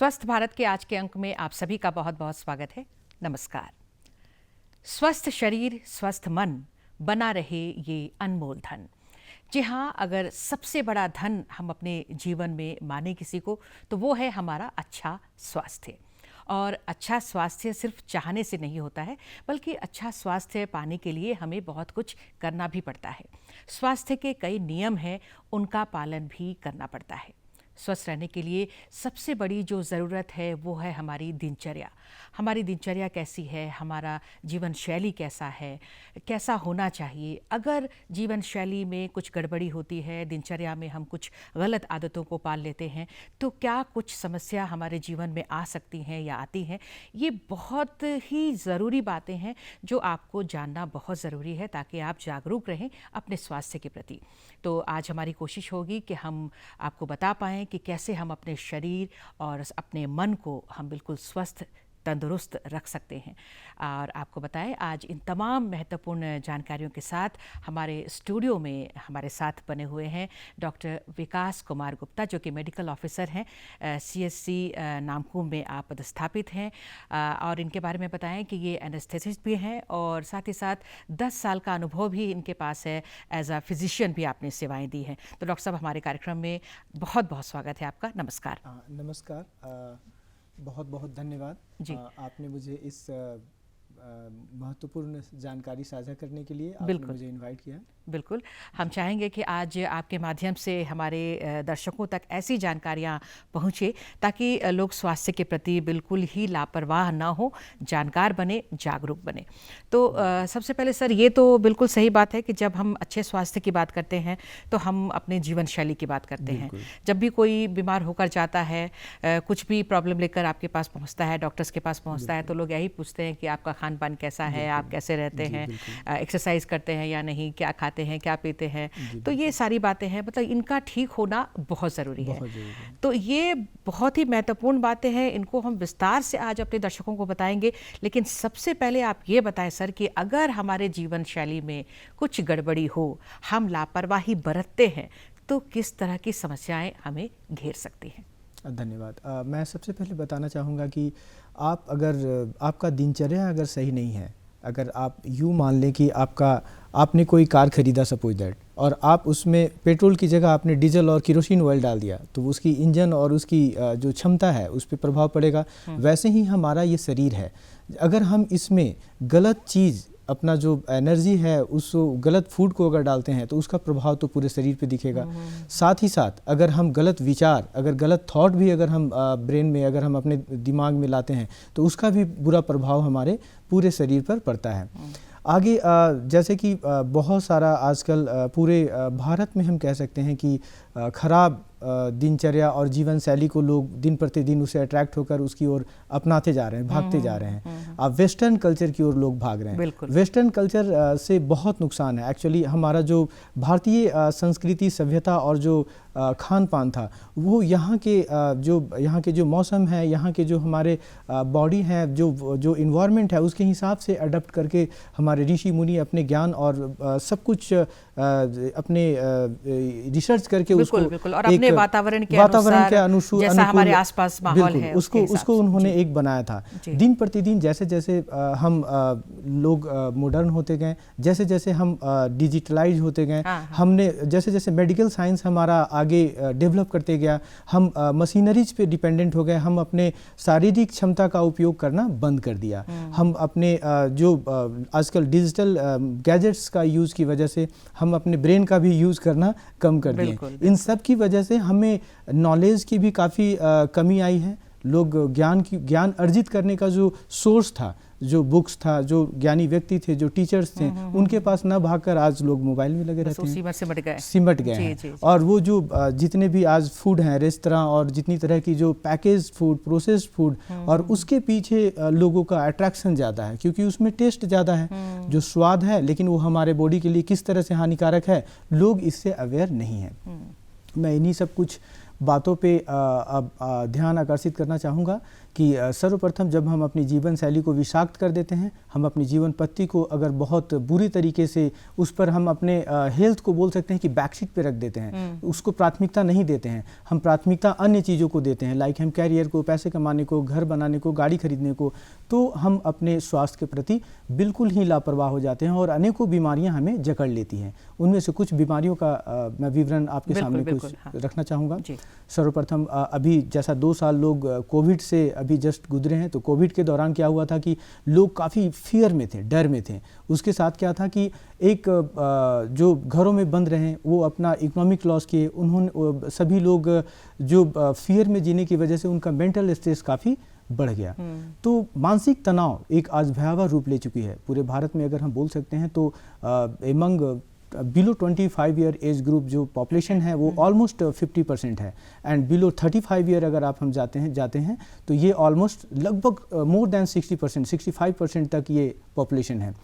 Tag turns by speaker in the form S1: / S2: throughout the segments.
S1: स्वस्थ भारत के आज के अंक में आप सभी का बहुत बहुत स्वागत है। नमस्कार। स्वस्थ शरीर स्वस्थ मन बना रहे ये अनमोल धन। जी हाँ, अगर सबसे बड़ा धन हम अपने जीवन में माने किसी को तो वो है हमारा अच्छा स्वास्थ्य। और अच्छा स्वास्थ्य सिर्फ चाहने से नहीं होता है, बल्कि अच्छा स्वास्थ्य पाने के लिए हमें बहुत कुछ करना भी पड़ता है। स्वास्थ्य के कई नियम हैं, उनका पालन भी करना पड़ता है। स्वस्थ रहने के लिए सबसे बड़ी जो ज़रूरत है वो है हमारी दिनचर्या। हमारी दिनचर्या कैसी है, हमारा जीवन शैली कैसा है, कैसा होना चाहिए। अगर जीवन शैली में कुछ गड़बड़ी होती है, दिनचर्या में हम कुछ गलत आदतों को पाल लेते हैं, तो क्या कुछ समस्या हमारे जीवन में आ सकती हैं या आती हैं। ये बहुत ही ज़रूरी बातें हैं जो आपको जानना बहुत ज़रूरी है, ताकि आप जागरूक रहें अपने स्वास्थ्य के प्रति। तो आज हमारी कोशिश होगी कि हम आपको बता पाएँ कि कैसे हम अपने शरीर और अपने मन को हम बिल्कुल स्वस्थ तंदुरुस्त रख सकते हैं। और आपको बताएं, आज इन तमाम महत्वपूर्ण जानकारियों के साथ हमारे स्टूडियो में हमारे साथ बने हुए हैं डॉक्टर विकास कुमार गुप्ता, जो कि मेडिकल ऑफिसर हैं, CSC नामकुम में आप पदस्थापित हैं। और इनके बारे में बताएं कि ये एनेस्थेसिस्ट भी हैं और साथ ही साथ 10 साल का अनुभव भी इनके पास है। एज अ फिजिशियन भी आपने सेवाएं दी हैं। तो डॉक्टर साहब, हमारे कार्यक्रम में बहुत बहुत स्वागत है आपका। नमस्कार।
S2: नमस्कार, बहुत बहुत धन्यवाद जी। आपने मुझे इस महत्वपूर्ण जानकारी साझा करने के लिए आपने मुझे इनवाइट किया।
S1: बिल्कुल, हम चाहेंगे कि आज आपके माध्यम से हमारे दर्शकों तक ऐसी जानकारियां पहुंचे ताकि लोग स्वास्थ्य के प्रति बिल्कुल ही लापरवाह ना हो, जानकार बने, जागरूक बने। तो सबसे पहले सर, ये तो बिल्कुल सही बात है कि जब हम अच्छे स्वास्थ्य की बात करते हैं तो हम अपने जीवन शैली की बात करते हैं। जब भी कोई बीमार होकर जाता है, कुछ भी प्रॉब्लम लेकर आपके पास पहुँचता है, डॉक्टर्स के पास पहुँचता है, तो लोग यही पूछते हैं कि आपका खान पान कैसा है, आप कैसे रहते हैं, एक्सरसाइज करते हैं या नहीं, क्या खाते हैं, क्या पीते हैं। तो ये सारी बातें हैं, मतलब इनका ठीक होना बहुत ज़रूरी है। तो ये बहुत ही महत्वपूर्ण बातें हैं, इनको हम विस्तार से आज अपने दर्शकों को बताएंगे। लेकिन सबसे पहले आप ये बताएं सर कि अगर हमारे जीवन शैली में कुछ गड़बड़ी हो, हम लापरवाही बरतते हैं, तो किस तरह की समस्याएं हमें घेर सकती हैं।
S2: धन्यवाद। मैं सबसे पहले बताना चाहूँगा कि आप अगर आपका दिनचर्या अगर सही नहीं है, अगर आप यूँ मान लें कि आपने कोई कार खरीदा सपोज दैट, और आप उसमें पेट्रोल की जगह आपने डीजल और केरोसिन ऑयल डाल दिया, तो उसकी इंजन और उसकी जो क्षमता है उस पर प्रभाव पड़ेगा। वैसे ही हमारा ये शरीर है, अगर हम इसमें गलत चीज़, अपना जो एनर्जी है उस गलत फूड को अगर डालते हैं तो उसका प्रभाव तो पूरे शरीर पे दिखेगा। साथ ही साथ अगर हम गलत विचार, अगर गलत थॉट भी अगर हम ब्रेन में, अगर हम अपने दिमाग में लाते हैं तो उसका भी बुरा प्रभाव हमारे पूरे शरीर पर पड़ता है। आगे जैसे कि बहुत सारा आजकल पूरे भारत में हम कह सकते हैं कि खराब दिनचर्या और जीवन शैली को लोग दिन प्रतिदिन उसे अट्रैक्ट होकर उसकी ओर अपनाते जा रहे हैं, भागते जा रहे हैं। अब वेस्टर्न कल्चर की ओर लोग भाग रहे हैं। वेस्टर्न कल्चर से बहुत नुकसान है। एक्चुअली हमारा जो भारतीय संस्कृति, सभ्यता और जो खान पान था, वो यहाँ के जो मौसम है, यहाँ के जो हमारे बॉडी है, जो इन्वायरमेंट है, उसके हिसाब से अडप्ट करके हमारे ऋषि मुनि अपने ज्ञान और सब कुछ अपने रिसर्च करके उसको
S1: और अपने वातावरण के अनुसार जैसा हमारे आसपास माहौल है
S2: उसको उन्होंने एक बनाया था। दिन प्रतिदिन जैसे जैसे हम लोग मॉडर्न होते गए, जैसे जैसे हम डिजिटलाइज होते गए, हमने जैसे जैसे मेडिकल साइंस हमारा आगे डेवलप करते गया, हम मशीनरीज पे डिपेंडेंट हो गए, हम अपने शारीरिक क्षमता का उपयोग करना बंद कर दिया। हम अपने जो आजकल डिजिटल गैजेट्स का यूज़ की वजह से हम अपने ब्रेन का भी यूज़ करना कम कर दिए। इन सब की वजह से हमें नॉलेज की भी काफ़ी कमी आई है। लोग ज्ञान अर्जित करने का जो सोर्स था, जो बुक्स था, जो ज्ञानी व्यक्ति थे, जो टीचर्स थे, उनके पास न भागकर आज लोग मोबाइल में लगे रहते हैं, सिमट गए हैं। और वो जो जितने भी आज फूड हैं, रेस्तरां और जितनी तरह की जो पैकेज फूड, प्रोसेस्ड फूड, और उसके पीछे लोगों का अट्रैक्शन ज़्यादा है, क्योंकि उसमें टेस्ट ज़्यादा है, जो स्वाद है, लेकिन वो हमारे बॉडी के लिए किस तरह से हानिकारक है, लोग इससे अवेयर नहीं हैं। मैं इन्हीं सब कुछ बातों पे ध्यान आकर्षित करना चाहूँगा कि सर्वप्रथम जब हम अपनी जीवन शैली को विषाक्त कर देते हैं, हम अपनी जीवन पद्धति को अगर बहुत बुरी तरीके से उस पर हम अपने हेल्थ को बोल सकते हैं कि बैकशीट पे रख देते हैं, उसको प्राथमिकता नहीं देते हैं, हम प्राथमिकता अन्य चीज़ों को देते हैं, लाइक हम कैरियर को, पैसे कमाने को, घर बनाने को, गाड़ी खरीदने को, तो हम अपने स्वास्थ्य के प्रति बिल्कुल ही लापरवाह हो जाते हैं और अनेकों बीमारियां हमें जकड़ लेती हैं। उनमें से कुछ बीमारियों का मैं विवरण आपके सामने कुछ रखना चाहूँगा। सर्वप्रथम अभी जैसा 2 साल लोग कोविड से अभी जस्ट गुजरे हैं, तो कोविड के दौरान क्या हुआ था कि लोग काफ़ी फियर में थे, डर में थे। उसके साथ क्या था कि एक जो घरों में बंद रहे वो अपना इकोनॉमिक लॉस किए, उन्होंने सभी लोग जो फियर में जीने की वजह से उनका मेंटल स्ट्रेस काफ़ी बढ़ गया। तो मानसिक तनाव एक आज भयावह रूप ले चुकी है पूरे भारत में। अगर हम बोल सकते हैं तो among below 25 year age group जो पॉपुलेशन है वो ऑलमोस्ट 50% है, एंड बिलो 35 ईयर अगर आप हम जाते हैं तो ये ऑलमोस्ट लगभग मोर देन 60%, 65% तक ये पॉपुलेशन है।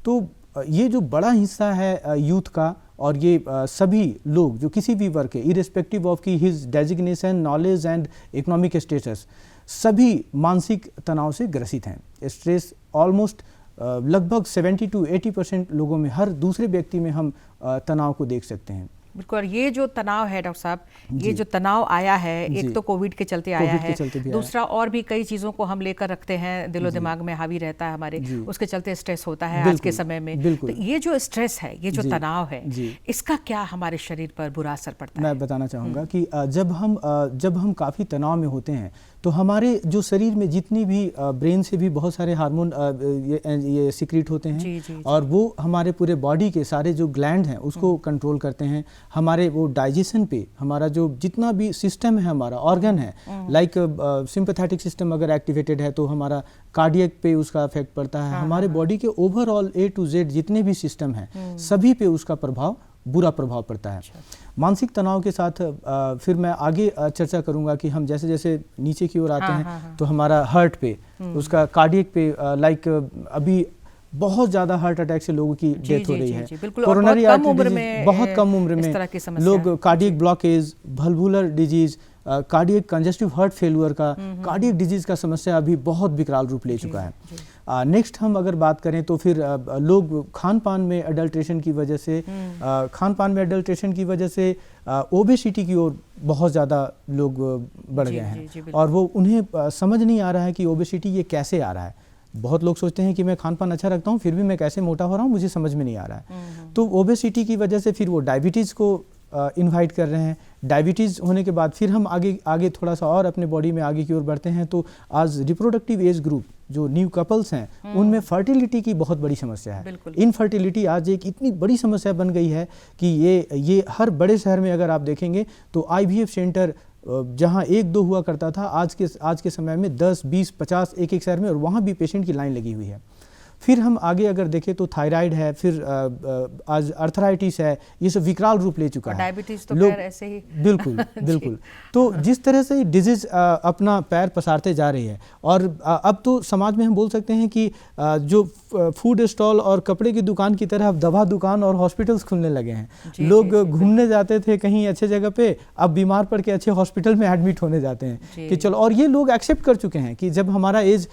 S2: तो ये जो बड़ा हिस्सा है यूथ का, और ये सभी लोग जो किसी भी वर्ग के, इरेस्पेक्टिव ऑफ की his designation, knowledge and economic status, सभी मानसिक तनाव से ग्रसित हैं। स्ट्रेस ऑलमोस्ट लगभग 70 to 80% लोगों में, हर दूसरे व्यक्ति में हम तनाव को देख सकते हैं।
S1: बिल्कुल। ये जो तनाव है डॉक्टर साहब, ये जो तनाव आया है, एक तो कोविड के चलते आया है, दूसरा और भी कई चीज़ों को हम लेकर रखते हैं, दिलो दिमाग में हावी रहता है हमारे, उसके चलते स्ट्रेस होता है आज के समय में। तो ये जो स्ट्रेस है, ये जो तनाव है, इसका क्या हमारे शरीर पर बुरा असर पड़ता है?
S2: मैं बताना चाहूँगा कि जब हम काफ़ी तनाव में होते हैं तो हमारे जो शरीर में जितनी भी ब्रेन से भी बहुत सारे हार्मोन ये सिक्रीट होते हैं, जी। और वो हमारे पूरे बॉडी के सारे जो ग्लैंड हैं उसको कंट्रोल करते हैं। हमारे वो डाइजेशन पे, हमारा जो जितना भी सिस्टम है, हमारा ऑर्गन है, लाइक सिंपैथेटिक सिस्टम अगर एक्टिवेटेड है तो हमारा कार्डियक पे उसका इफेक्ट पड़ता है। हमारे बॉडी के ओवरऑल A to Z जितने भी सिस्टम हैं सभी पे उसका बुरा प्रभाव पड़ता है। मानसिक तनाव के साथ फिर मैं आगे चर्चा करूंगा कि हम जैसे जैसे नीचे की ओर आते हैं तो हमारा हार्ट पे, उसका कार्डियक पे, लाइक अभी बहुत ज़्यादा हार्ट अटैक से लोगों की डेथ हो रही है। कोरोनरी आर्टरी डिजीज, बहुत कम उम्र में लोग cardiac blockage, valvular disease, cardiac congestive heart failure का, कार्डियक डिजीज का समस्या अभी बहुत विकराल रूप ले चुका है। नेक्स्ट हम अगर बात करें तो फिर लोग खान पान में एडल्ट्रेशन की वजह से ओबेसिटी की ओर बहुत ज़्यादा लोग बढ़ गए हैं, और वो उन्हें समझ नहीं आ रहा है कि ओबेसिटी ये कैसे आ रहा है। बहुत लोग सोचते हैं कि मैं खान पान अच्छा रखता हूँ फिर भी मैं कैसे मोटा हो रहा हूँ, मुझे समझ में नहीं आ रहा है। तो ओबेसिटी की वजह से फिर वो डायबिटीज़ को इनवाइट कर रहे हैं। डायबिटीज़ होने के बाद फिर हम आगे थोड़ा सा और अपने बॉडी में आगे की ओर बढ़ते हैं तो आज रिप्रोडक्टिव एज ग्रुप जो न्यू कपल्स हैं उनमें फर्टिलिटी की बहुत बड़ी समस्या है। इनफर्टिलिटी आज एक इतनी बड़ी समस्या बन गई है कि ये हर बड़े शहर में अगर आप देखेंगे तो IVF सेंटर जहां 1-2 हुआ करता था, आज के समय में 10, 20, 50 एक शहर में, और वहां भी पेशेंट की लाइन लगी हुई है। फिर हम आगे अगर देखें तो थायराइड है, फिर आज अर्थराइटिस है, ये सब विकराल रूप ले चुका है।
S1: डायबिटीज तो खैर ऐसे ही
S2: बिल्कुल। तो जिस तरह से डिजीज अपना पैर पसारते जा रही है, और अब तो समाज में हम बोल सकते हैं कि जो फूड स्टॉल और कपड़े की दुकान की तरह अब दवा दुकान और हॉस्पिटल्स खुलने लगे हैं। लोग घूमने जाते थे कहीं अच्छे जगह पे, अब बीमार पड़ के अच्छे हॉस्पिटल में एडमिट होने जाते हैं कि चलो, और ये लोग एक्सेप्ट कर चुके हैं कि जब हमारा एज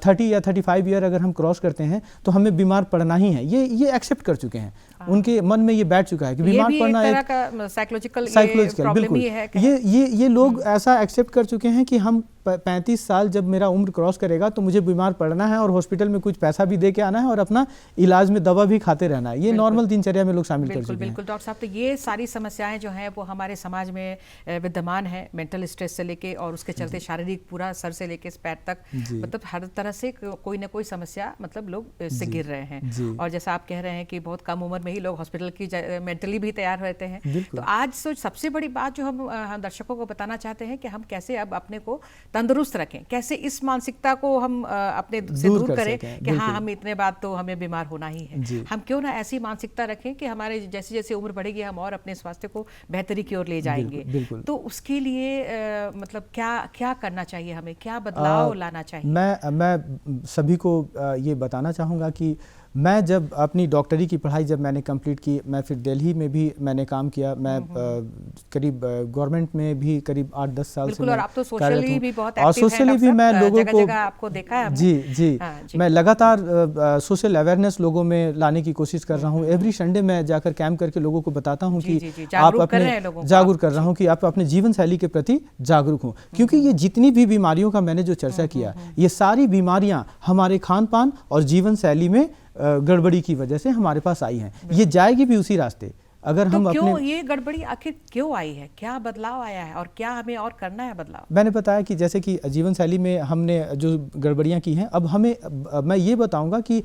S2: 30 या 35 ईयर अगर हम क्रॉस करते हैं तो हमें बीमार पड़ना ही है। ये एक्सेप्ट कर चुके हैं, उनके मन में ये बैठ चुका है कि बीमार पड़ना एक तरह का साइकोलॉजिकल
S1: बिल्कुल
S2: ये लोग ऐसा एक्सेप्ट कर चुके हैं कि हम 35 साल जब मेरा उम्र क्रॉस करेगा तो मुझे बीमार पड़ना है और हॉस्पिटल में कुछ पैसा भी दे के आना है और अपना इलाज में दवा भी खाते रहना है। ये नॉर्मल दिनचर्या में लोग शामिल कर चुके हैं।
S1: बिल्कुल डॉक्टर साहब, तो ये सारी समस्याएं जो हैं वो हमारे समाज में विद्यमान है, मेंटल स्ट्रेस से लेके और उसके चलते शारीरिक पूरा सर से लेके पैर तक, मतलब हर तरह से कोई ना कोई समस्या, मतलब लोग इससे गिर रहे हैं। और जैसा आप कह रहे हैं कि बहुत कम उम्र में ही लोग हॉस्पिटल की मेंटली भी तैयार रहते हैं। तो आज सबसे बड़ी बात जो हम दर्शकों को बताना चाहते हैं कि हम कैसे अब अपने को तंदुरुस्त रखें, कैसे इस मानसिकता को हम अपने से दूर करें कि हाँ हम इतने बाद तो हमें बीमार होना ही है। हम क्यों ना ऐसी मानसिकता रखें कि हमारे जैसे जैसे उम्र बढ़ेगी हम और अपने स्वास्थ्य को बेहतरी की ओर ले जाएंगे। तो उसके लिए मतलब क्या करना चाहिए, हमें क्या बदलाव लाना चाहिए?
S2: मैं सभी को ये बताना चाहूँगा कि मैं जब अपनी डॉक्टरी की पढ़ाई जब मैंने कंप्लीट की, मैं फिर दिल्ली में भी मैंने काम किया। मैं करीब गवर्नमेंट में भी करीब 8-10 साल से
S1: और आप तो
S2: कार्यरत
S1: सोशली
S2: हूँ।
S1: भी बहुत
S2: और
S1: एक्टिव हैं
S2: सोशली
S1: डॉक्टर
S2: भी मैं
S1: साहब,
S2: लोगों को
S1: जगह आपको देखा है हमने।
S2: जी,
S1: जी।
S2: मैं लगातार सोशल अवेयरनेस लोगों में लाने की कोशिश कर रहा हूँ। एवरी संडे मैं जाकर कैंप करके लोगों को बताता हूँ कि आप अपने जागरूक कर रहा हूँ कि आप अपने जीवन शैली के प्रति जागरूक हों, क्योंकि ये जितनी भी बीमारियों का मैंने जो चर्चा किया, ये सारी बीमारियां हमारे खान पान और जीवन शैली में गड़बड़ी की वजह से हमारे पास आई हैं। ये जाएगी भी उसी रास्ते। अगर
S1: तो
S2: हम
S1: क्यों
S2: अपने
S1: ये गड़बड़ी आखिर क्यों आई है, क्या बदलाव आया है और क्या हमें और करना है बदलाव?
S2: मैंने बताया कि जैसे कि जीवन शैली में हमने जो गड़बड़ियाँ की हैं, अब मैं ये बताऊंगा कि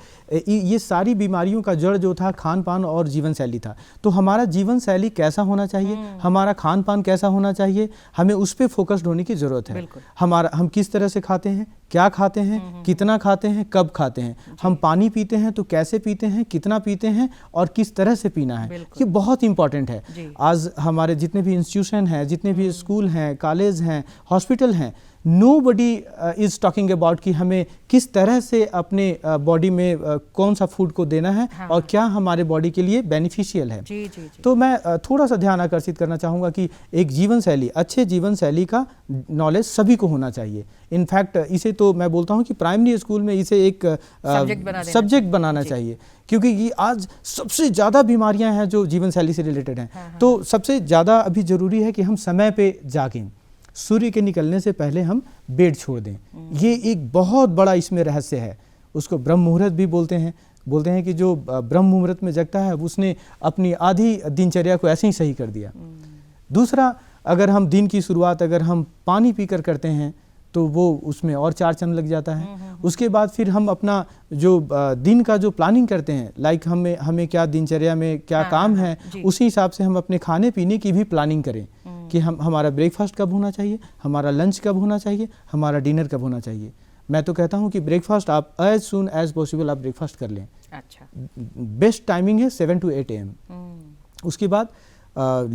S2: ये सारी बीमारियों का जड़ जो था खान पान और जीवन शैली था। तो हमारा जीवन शैली कैसा होना चाहिए, हमारा खान पान कैसा होना चाहिए, हमें उस पर फोकस्ड होने की ज़रूरत है। हम किस तरह से खाते हैं, क्या खाते हैं, कितना खाते हैं, कब खाते हैं, हम पानी पीते हैं तो कैसे पीते हैं, कितना पीते हैं और किस तरह से पीना है, ये बहुत इंपॉर्टेंट है। आज हमारे जितने भी इंस्टीट्यूशन हैं, जितने भी स्कूल हैं, कॉलेज हैं, हॉस्पिटल हैं, नोबडी इज़ टॉकिंग अबाउट कि हमें किस तरह से अपने बॉडी में कौन सा फूड को देना है और क्या हमारे बॉडी के लिए बेनिफिशियल है। तो मैं थोड़ा सा ध्यान आकर्षित करना चाहूँगा कि एक जीवन शैली, अच्छे जीवन शैली का नॉलेज सभी को होना चाहिए। इनफैक्ट इसे तो मैं बोलता हूँ कि प्राइमरी स्कूल में इसे एक सब्जेक्ट बनाना चाहिए, क्योंकि ये आज सबसे ज़्यादा बीमारियाँ हैं जो जीवन शैली से रिलेटेड हैं। तो सबसे ज़्यादा अभी ज़रूरी है कि हम समय पे जागें, सूर्य के निकलने से पहले हम बेड छोड़ दें। ये एक बहुत बड़ा इसमें रहस्य है। उसको ब्रह्म मुहूर्त भी बोलते हैं कि जो ब्रह्म मुहूर्त में जगता है उसने अपनी आधी दिनचर्या को ऐसे ही सही कर दिया। दूसरा, अगर हम दिन की शुरुआत अगर हम पानी पीकर करते हैं तो वो उसमें और 4 चांद लग जाता है। उसके बाद फिर हम अपना जो दिन का जो प्लानिंग करते हैं, लाइक हमें क्या दिनचर्या में क्या काम है, उसी हिसाब से हम अपने खाने पीने की भी प्लानिंग करें कि हमारा ब्रेकफास्ट कब होना चाहिए, हमारा लंच कब होना चाहिए, हमारा डिनर कब होना चाहिए। मैं तो कहता हूँ कि ब्रेकफास्ट आप एज सून एज पॉसिबल आप ब्रेकफास्ट कर लें।
S1: अच्छा,
S2: बेस्ट टाइमिंग है 7 to 8 AM। उसके बाद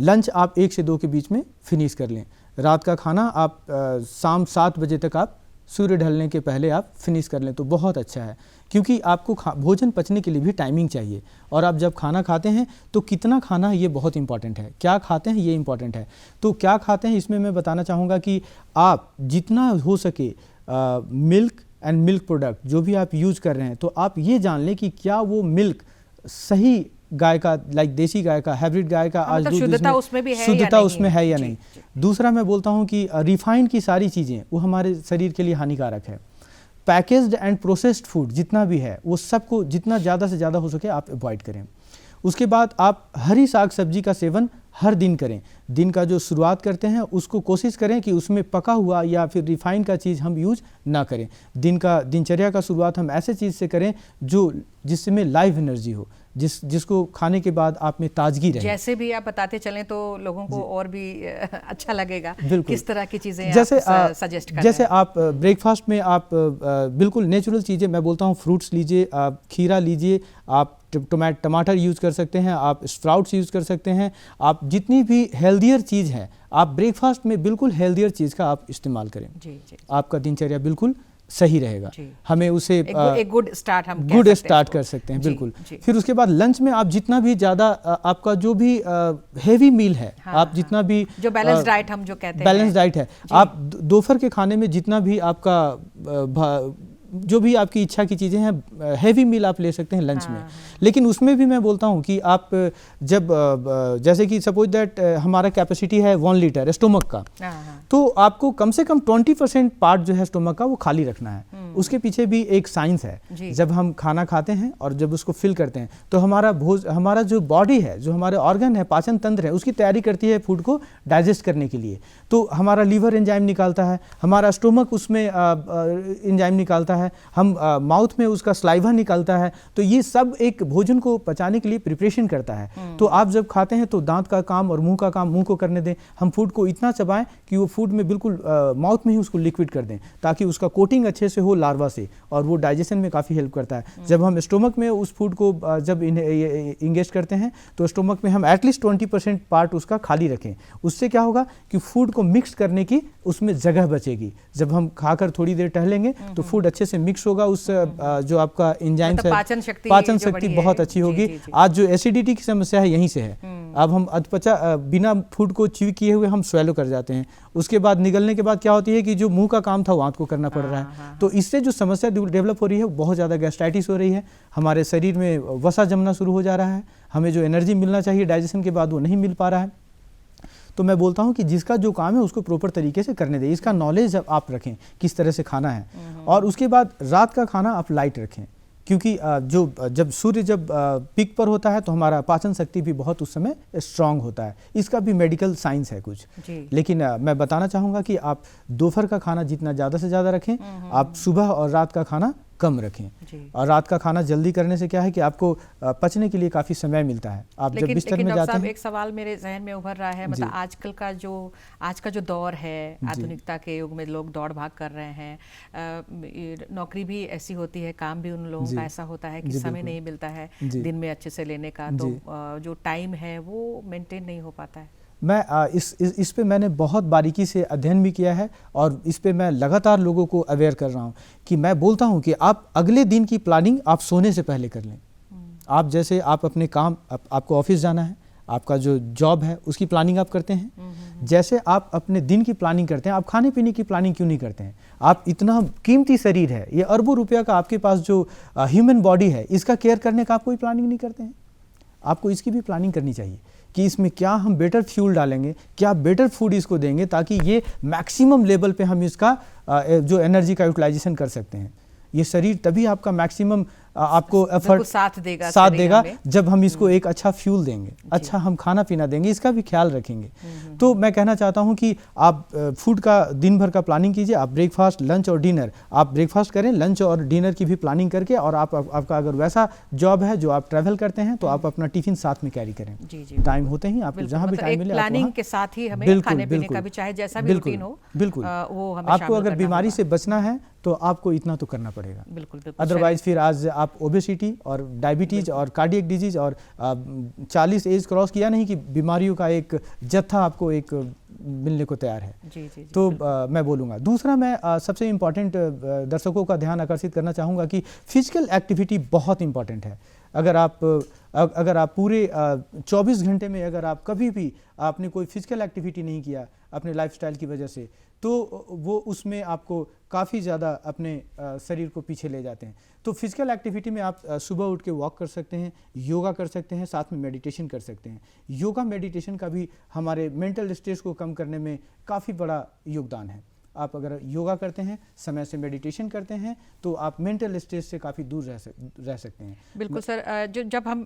S2: लंच आप 1 से 2 के बीच में फिनिश कर लें। रात का खाना आप शाम 7 बजे तक आप सूर्य ढलने के पहले आप फिनिश कर लें तो बहुत अच्छा है, क्योंकि आपको भोजन पचने के लिए भी टाइमिंग चाहिए। और आप जब खाना खाते हैं तो कितना खाना है ये बहुत इंपॉर्टेंट है, क्या खाते हैं ये इंपॉर्टेंट है। तो क्या खाते हैं इसमें मैं बताना चाहूँगा कि आप जितना हो सके मिल्क एंड मिल्क प्रोडक्ट जो भी आप यूज़ कर रहे हैं, तो आप ये जान लें कि क्या वो मिल्क सही गाय का, लाइक देसी गाय का, हाइब्रिड गाय का आज दूध
S1: शुद्धता उसमें भी है
S2: शुद्धता उसमें है या नहीं। दूसरा मैं बोलता हूँ कि रिफाइंड की सारी चीज़ें वो हमारे शरीर के लिए हानिकारक है। पैकेज्ड एंड प्रोसेस्ड फूड जितना भी है वो सबको जितना ज़्यादा से ज़्यादा हो सके आप अवॉइड करें। उसके बाद आप हरी साग सब्जी का सेवन हर दिन करें। दिन का जो शुरुआत करते हैं उसको कोशिश करें कि उसमें पका हुआ या फिर रिफाइंड का चीज़ हम यूज ना करें। दिनचर्या का शुरुआत हम ऐसे चीज़ से करें जिसमें लाइव एनर्जी हो, जिसको खाने के बाद आप में ताजगी रहे।
S1: जैसे भी आप बताते चलें तो लोगों को और भी अच्छा लगेगा। किस तरह की चीज़ें
S2: जैसे
S1: आप सजेस्ट कर रहे हैं?
S2: जैसे आप ब्रेकफास्ट में आप बिल्कुल नेचुरल चीज़ें, मैं बोलता हूँ फ्रूट्स लीजिए, आप खीरा लीजिए, आप टमाटर यूज़ कर सकते हैं, आप स्प्राउट्स यूज़ कर सकते हैं। आप जितनी भी हेल्दियर चीज़ है आप ब्रेकफास्ट में बिल्कुल हेल्दियर चीज़ का आप इस्तेमाल करें। आपका दिनचर्या बिल्कुल सही रहेगा। हमें उसे
S1: एक गुड स्टार्ट
S2: कर सकते हैं। बिल्कुल। फिर उसके बाद लंच में आप जितना भी ज़्यादा आपका जो भी हेवी मील है, आप जितना भी
S1: जो बैलेंस डाइट हम जो कहते हैं,
S2: बैलेंस डाइट है, आप दोपहर के खाने में जितना भी आपका जो भी आपकी इच्छा की चीज़ें हैं, हेवी मील आप ले सकते हैं लंच में। लेकिन उसमें भी मैं बोलता हूँ कि आप जब जैसे कि सपोज दैट हमारा कैपेसिटी है 1 लीटर स्टोमक का, तो आपको कम से कम 20% पार्ट जो है स्टोमक का वो खाली रखना है। उसके पीछे भी एक साइंस है। जब हम खाना खाते हैं और जब उसको फिल करते हैं तो हमारा जो बॉडी है, जो हमारे ऑर्गन है, पाचन तंत्र है, उसकी तैयारी करती है फूड को डाइजेस्ट करने के लिए। तो हमारा लीवर एंजाइम निकालता है, हमारा स्टोमक उसमें एंजाइम निकालता है, हम माउथ में उसका स्लाइवा निकलता है। तो ये सब एक भोजन को पचाने के लिए प्रिपरेशन करता है। तो आप जब खाते हैं तो दांत का काम और मुंह का काम मुंह को करने दें। हम फूड को इतना चबाएं कि वो फूड में बिल्कुल माउथ में ही उसको लिक्विड कर दें, ताकि उसका कोटिंग अच्छे से हो लार्वा से, और वो डाइजेशन में काफ़ी हेल्प करता है। जब हम स्टोमक में उस फूड को जब इंगेज करते हैं तो स्टोमक में हम एटलीस्ट 20% पार्ट उसका खाली रखें। उससे क्या होगा कि फूड को मिक्स करने की उसमें जगह बचेगी। जब हम खाकर थोड़ी देर टहलेंगे तो फूड अच्छे से से मिक्स होगा उस जो आपका एंजाइम्स
S1: मतलब
S2: है,
S1: पाचन शक्ति
S2: पाचन
S1: जो
S2: शक्ति
S1: बढ़ी
S2: बहुत
S1: है।
S2: अच्छी
S1: जी,
S2: होगी।
S1: जी, जी।
S2: आज जो एसिडिटी की समस्या है यहीं से है। अब हम अधपचा बिना फूड को च्यू किए हुए हम स्वेलो कर जाते हैं, उसके बाद निगलने के बाद क्या होती है कि जो मुंह का काम था वो आंत को करना पड़ रहा है। तो इससे जो समस्या डेवलप हो रही है वो बहुत ज़्यादा गैस्ट्राइटिस हो रही है, हमारे शरीर में वसा जमना शुरू हो जा रहा है, हमें जो एनर्जी मिलना चाहिए डाइजेशन के बाद वो नहीं मिल पा रहा है। तो मैं बोलता हूं कि जिसका जो काम है उसको प्रॉपर तरीके से करने दें, इसका नॉलेज आप रखें किस तरह से खाना है। और उसके बाद रात का खाना आप लाइट रखें, क्योंकि जब सूर्य जब पीक पर होता है तो हमारा पाचन शक्ति भी बहुत उस समय स्ट्रांग होता है। इसका भी मेडिकल साइंस है कुछ। लेकिन मैं बताना चाहूँगा कि आप दोपहर का खाना जितना ज़्यादा से ज़्यादा रखें, आप सुबह और रात का खाना कम रखें। और रात का खाना जल्दी करने से क्या है कि आपको पचने के लिए काफ़ी समय मिलता है। आप जब बिस्तर में जाते हैं।
S1: एक सवाल मेरे जहन में उभर रहा है, मतलब आजकल का आज का जो दौर है, आधुनिकता के युग में लोग दौड़ भाग कर रहे हैं, नौकरी भी ऐसी होती है, काम भी उन लोगों का ऐसा होता है कि समय नहीं मिलता है दिन में अच्छे से लेने का, तो जो टाइम है वो मेंटेन नहीं हो पाता है।
S2: मैं इस पे मैंने बहुत बारीकी से अध्ययन भी किया है और इस पे मैं लगातार लोगों को अवेयर कर रहा हूँ कि मैं बोलता हूँ कि आप अगले दिन की प्लानिंग आप सोने से पहले कर लें। आप जैसे आप अपने काम, आपको ऑफिस जाना है, आपका जो जॉब है उसकी प्लानिंग आप करते हैं, जैसे आप अपने दिन की प्लानिंग करते हैं, आप खाने पीने की प्लानिंग क्यों नहीं करते हैं? आप इतना कीमती शरीर है, ये अरबों रुपया का आपके पास जो ह्यूमन बॉडी है, इसका केयर करने का आप कोई प्लानिंग नहीं करते हैं। आपको इसकी भी प्लानिंग करनी चाहिए कि इसमें क्या हम बेटर फ्यूल डालेंगे, क्या बेटर फूड इसको देंगे ताकि ये मैक्सिमम लेवल पे हम इसका जो एनर्जी का यूटिलाइजेशन कर सकते हैं। ये शरीर तभी आपका मैक्सिमम आपको एफर्ट
S1: साथ देगा
S2: जब हम इसको एक अच्छा फ्यूल देंगे, अच्छा हम खाना पीना देंगे, इसका भी ख्याल रखेंगे। तो मैं कहना चाहता हूं कि आप फूड का दिन भर का प्लानिंग कीजिए। आप ब्रेकफास्ट, लंच और डिनर, आप ब्रेकफास्ट करें, लंच और डिनर की भी प्लानिंग करके, और आपका अगर वैसा जॉब है जो आप ट्रैवल करते हैं तो आप अपना टिफिन साथ में कैरी करें। टाइम होते ही आपको जहाँ भी टाइम मिले
S1: प्लानिंग के साथ ही हमें खाने पीने का भी, चाहे जैसा भी रूटीन हो,
S2: बिल्कुल
S1: वो हमें
S2: आपको अगर बीमारी से बचना है तो आपको इतना तो करना पड़ेगा।
S1: बिल्कुल।
S2: अदरवाइज फिर आज आप ओबेसिटी और डायबिटीज और कार्डियक डिजीज और 40 एज क्रॉस किया नहीं कि बीमारियों का एक जत्था आपको एक मिलने को तैयार है।
S1: जी,
S2: तो मैं बोलूँगा। दूसरा, मैं सबसे इम्पॉर्टेंट दर्शकों का ध्यान आकर्षित करना चाहूँगा कि फिजिकल एक्टिविटी बहुत इम्पॉर्टेंट है। अगर आप पूरे 24 घंटे में अगर आप कभी भी आपने कोई फिजिकल एक्टिविटी नहीं किया अपने लाइफस्टाइल की वजह से, तो वो उसमें आपको काफ़ी ज़्यादा अपने शरीर को पीछे ले जाते हैं। तो फिजिकल एक्टिविटी में आप सुबह उठ के वॉक कर सकते हैं, योगा कर सकते हैं, साथ में मेडिटेशन कर सकते हैं। योगा मेडिटेशन का भी हमारे मेंटल स्ट्रेस को कम करने में काफ़ी बड़ा योगदान है। आप अगर योगा करते हैं, समय से मेडिटेशन करते हैं, तो आप मेंटल स्ट्रेस से काफ़ी दूर रह सकते हैं।
S1: बिल्कुल सर।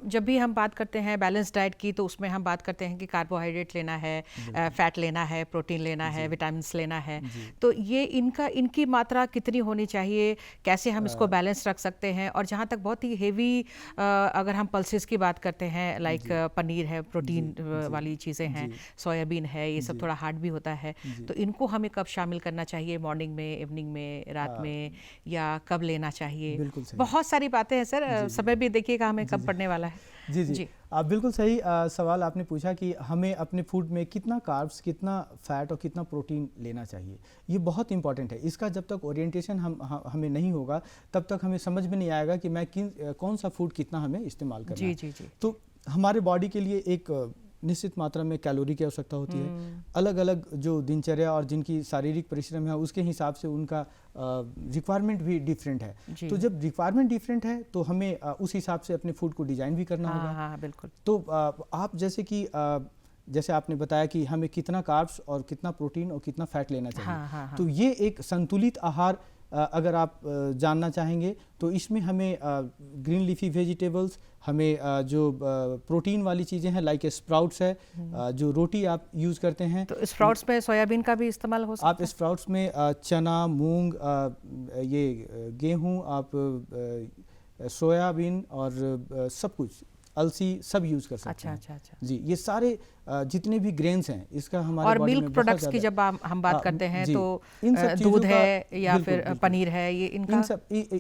S1: जब भी हम बात करते हैं बैलेंस डाइट की, तो उसमें हम बात करते हैं कि कार्बोहाइड्रेट लेना है, फैट लेना है, प्रोटीन लेना है, विटामिन्स लेना है, तो ये इनकी मात्रा कितनी होनी चाहिए, कैसे हम इसको बैलेंस रख सकते हैं? और जहाँ तक बहुत ही हेवी अगर हम पल्सेस की बात करते हैं, लाइक पनीर है, प्रोटीन वाली चीज़ें हैं, सोयाबीन है, ये सब थोड़ा हार्ड भी होता है, तो इनको हमें कब शामिल करना चाहिए? मॉर्निंग में, इवनिंग में, रात में, या कब लेना चाहिए? बहुत सारी बातें हैं सर। समय भी देखिएगा हमें कब पड़ने वाला है।
S2: जी। आप बिल्कुल सही सवाल आपने पूछा कि हमें अपने फूड में कितना कार्ब्स, कितना फैट और कितना प्रोटीन लेना चाहिए। ये बहुत इंपॉर्टेंट है। इसका जब तक ओरिएंटेशन हमें नहीं होगा तब तक हमें समझ में नहीं आएगा कि मैं कौन सा फूड कितना हमें इस्तेमाल करना है।
S1: जी।
S2: तो हमारे बॉडी के लिए एक निश्चित मात्रा में कैलोरी की आवश्यकता होती है। अलग अलग जो दिनचर्या और जिनकी शारीरिक परिश्रम है उसके हिसाब से उनका रिक्वायरमेंट भी डिफरेंट है। तो जब रिक्वायरमेंट डिफरेंट है तो हमें उस हिसाब से अपने फूड को डिजाइन भी करना होगा।
S1: हाँ, बिल्कुल।
S2: तो आप जैसे आपने बताया कि हमें कितना कार्ब्स और कितना प्रोटीन और कितना फैट लेना चाहिए। तो ये एक संतुलित आहार अगर आप जानना चाहेंगे तो इसमें हमें ग्रीन लीफी वेजिटेबल्स, हमें जो प्रोटीन वाली चीज़ें हैं लाइक स्प्राउट्स है, जो रोटी आप यूज़ करते हैं, तो
S1: स्प्राउट्स में सोयाबीन का भी इस्तेमाल हो सकता है।
S2: आप स्प्राउट्स में चना, मूंग, ये गेहूं, आप सोयाबीन और सब कुछ, अलसी, सब यूज़ कर सकते हैं।
S1: अच्छा।
S2: जी, ये सारे जितने भी ग्रेन्स हैं इसका हमारे
S1: और
S2: बॉडी में
S1: मिल्क
S2: बहुत
S1: प्रोडक्ट्स की
S2: ज़्यादा
S1: जब हम बात करते हैं
S2: जी,
S1: तो
S2: इन सब चीज़ों
S1: दूध
S2: का-
S1: है या
S2: बिल्कुल,
S1: फिर
S2: बिल्कुल।
S1: पनीर है, ये इनका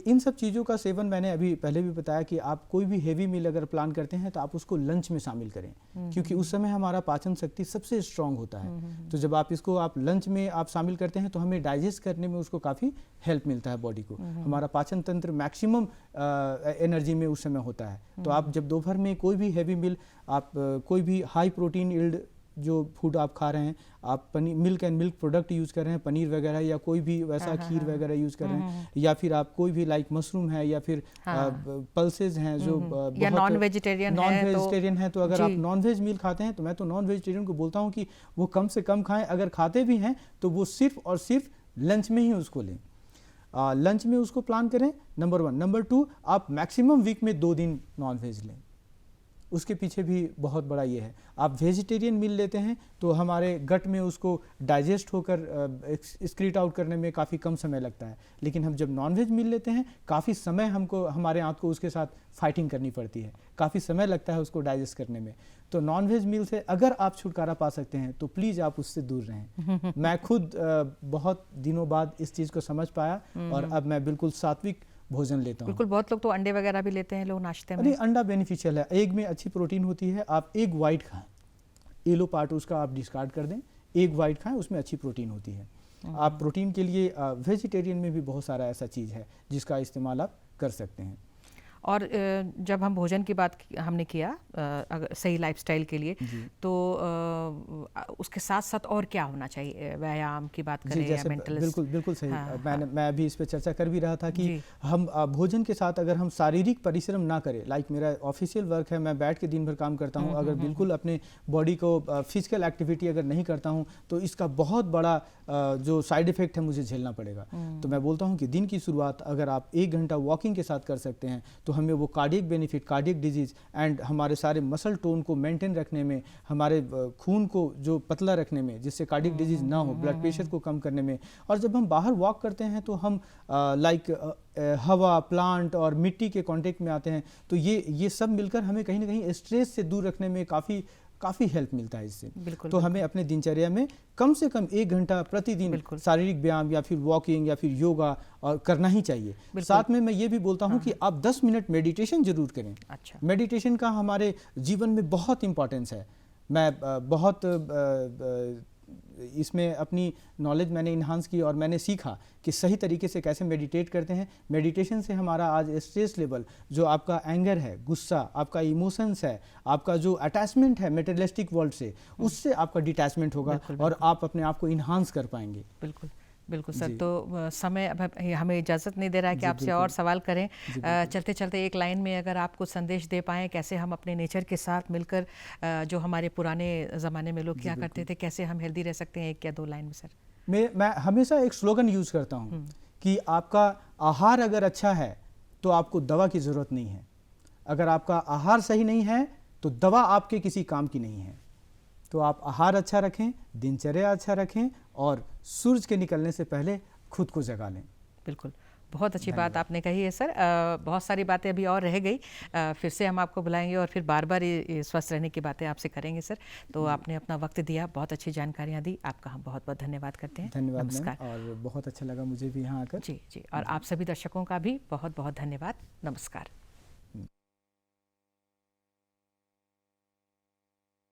S2: इन सब चीज़ों का सेवन मैंने अभी पहले भी बताया कि आप कोई भी हेवी मील अगर प्लान करते हैं तो आप उसको लंच में शामिल करें, क्योंकि उस समय हमारा पाचन शक्ति सबसे स्ट्रांग होता है। तो जब आप इसको आप लंच में आप शामिल करते हैं तो हमें डाइजेस्ट करने में उसको काफ़ी हेल्प मिलता है बॉडी को। हमारा पाचन तंत्र मैक्सिमम एनर्जी में उस समय होता है। तो आप जब दोपहर में कोई भी हैवी मील, आप कोई भी हाई प्रोटीन यील्ड जो फूड आप खा रहे हैं, आप paneer, milk and milk product use कर रहे हैं, पनीर वगैरह या कोई भी वैसा खीर वगैरह यूज़ कर रहे हैं, या फिर आप कोई भी लाइक मशरूम है या फिर पल्सेज हैं जो
S1: या नॉन वेजिटेरियन
S2: है तो अगर आप नॉन वेज मील खाते हैं तो मैं तो नॉन वेजिटेरियन को बोलता हूँ कि वो कम से कम खाएं। अगर खाते भी हैं तो वो सिर्फ और सिर्फ लंच में ही उसको लें, लंच में उसको प्लान करें, नंबर 1। नंबर 2, आप मैक्सिमम वीक में 2 दिन नॉन वेज लें। उसके पीछे भी बहुत बड़ा ये है, आप वेजिटेरियन मील लेते हैं तो हमारे गट में उसको डाइजेस्ट होकर एक्सक्रीट आउट करने में काफ़ी कम समय लगता है, लेकिन हम जब नॉन वेज मील लेते हैं काफ़ी समय हमको, हमारे आंत को उसके साथ फाइटिंग करनी पड़ती है, काफ़ी समय लगता है उसको डाइजेस्ट करने में। तो नॉन वेज मील से अगर आप छुटकारा पा सकते हैं तो प्लीज़ आप उससे दूर रहें। मैं खुद बहुत दिनों बाद इस चीज़ को समझ पाया और अब मैं बिल्कुल सात्विक भोजन लेता हूँ।
S1: बिल्कुल, बहुत लोग तो अंडे वगैरह भी लेते हैं लोग नाश्ते में।
S2: अरे अंडा बेनिफिशियल है, एग में अच्छी प्रोटीन होती है। आप एग वाइट खाएं, येलो पार्ट उसका आप डिस्कार्ड कर दें, एग वाइट खाएं, उसमें अच्छी प्रोटीन होती है। आप प्रोटीन के लिए वेजिटेरियन में भी बहुत सारा ऐसा चीज़ है जिसका इस्तेमाल आप कर सकते हैं।
S1: और जब हम भोजन की बात हमने किया अगर सही लाइफस्टाइल के लिए, तो उसके साथ साथ और क्या होना चाहिए? व्यायाम की बात करें या मेंटल?
S2: बिल्कुल सही। मैं अभी इस पे चर्चा कर भी रहा था कि हम भोजन के साथ अगर हम शारीरिक परिश्रम ना करें, लाइक मेरा ऑफिशियल वर्क है, मैं बैठ के दिन भर काम करता हूँ, अगर बिल्कुल अपने बॉडी को फिजिकल एक्टिविटी अगर नहीं करता हूँ तो इसका बहुत बड़ा जो साइड इफेक्ट है मुझे झेलना पड़ेगा। तो मैं बोलता हूँ कि दिन की शुरुआत अगर आप 1 घंटा वॉकिंग के साथ कर सकते हैं तो हमें वो cardiac benefit, cardiac disease and हमारे सारे मसल टोन को मेंटेन रखने में, हमारे खून को जो पतला रखने में, जिससे कार्डियक डिजीज ना हो, ब्लड प्रेशर को कम करने में। और जब हम बाहर वॉक करते हैं तो हम लाइक हवा, प्लांट और मिट्टी के कांटेक्ट में आते हैं, तो ये सब मिलकर हमें कहीं ना कहीं स्ट्रेस से दूर रखने में काफ़ी हेल्प मिलता है इससे। तो हमें अपने दिनचर्या में कम से कम 1 घंटा प्रतिदिन शारीरिक व्यायाम या फिर वॉकिंग या फिर योगा और करना ही चाहिए। साथ में मैं ये भी बोलता हूँ कि आप 10 मिनट मेडिटेशन जरूर करें।
S1: अच्छा।
S2: मेडिटेशन का हमारे जीवन में बहुत इंपॉर्टेंस है। मैं बहुत इसमें अपनी नॉलेज मैंने इन्हांस की और मैंने सीखा कि सही तरीके से कैसे मेडिटेट करते हैं। मेडिटेशन से हमारा आज स्ट्रेस लेवल, जो आपका एंगर है, गुस्सा, आपका इमोशंस है, आपका जो अटैचमेंट है मेटेरियलिस्टिक वर्ल्ड से, उससे आपका डिटैचमेंट होगा और आप अपने आप को इन्हांस कर पाएंगे।
S1: बिल्कुल सर। तो समय अब हमें इजाज़त नहीं दे रहा है कि आपसे और सवाल करें। चलते चलते एक लाइन में अगर आप कुछ संदेश दे पाएँ, कैसे हम अपने नेचर के साथ मिलकर, जो हमारे पुराने ज़माने में लोग क्या करते थे, कैसे हम हेल्दी रह सकते हैं, 1 या 2 लाइन में सर?
S2: मैं हमेशा एक स्लोगन यूज़ करता हूँ कि आपका आहार अगर अच्छा है तो आपको दवा की ज़रूरत नहीं है। अगर आपका आहार सही नहीं है तो दवा आपके किसी काम की नहीं है। तो आप आहार अच्छा रखें, दिनचर्या अच्छा रखें और सूरज के निकलने से पहले खुद को जगा लें।
S1: बिल्कुल, बहुत अच्छी बात आपने कही है सर। बहुत सारी बातें अभी और रह गई, फिर से हम आपको बुलाएंगे और फिर बार बार ये स्वस्थ रहने की बातें आपसे करेंगे सर। तो आपने अपना वक्त दिया, बहुत अच्छी जानकारियाँ दी, आपका हम बहुत बहुत धन्यवाद करते हैं।
S2: धन्यवाद,
S1: नमस्कार।
S2: और बहुत अच्छा लगा मुझे भी यहाँ आकर।
S1: जी, और आप सभी दर्शकों का भी बहुत बहुत धन्यवाद। नमस्कार।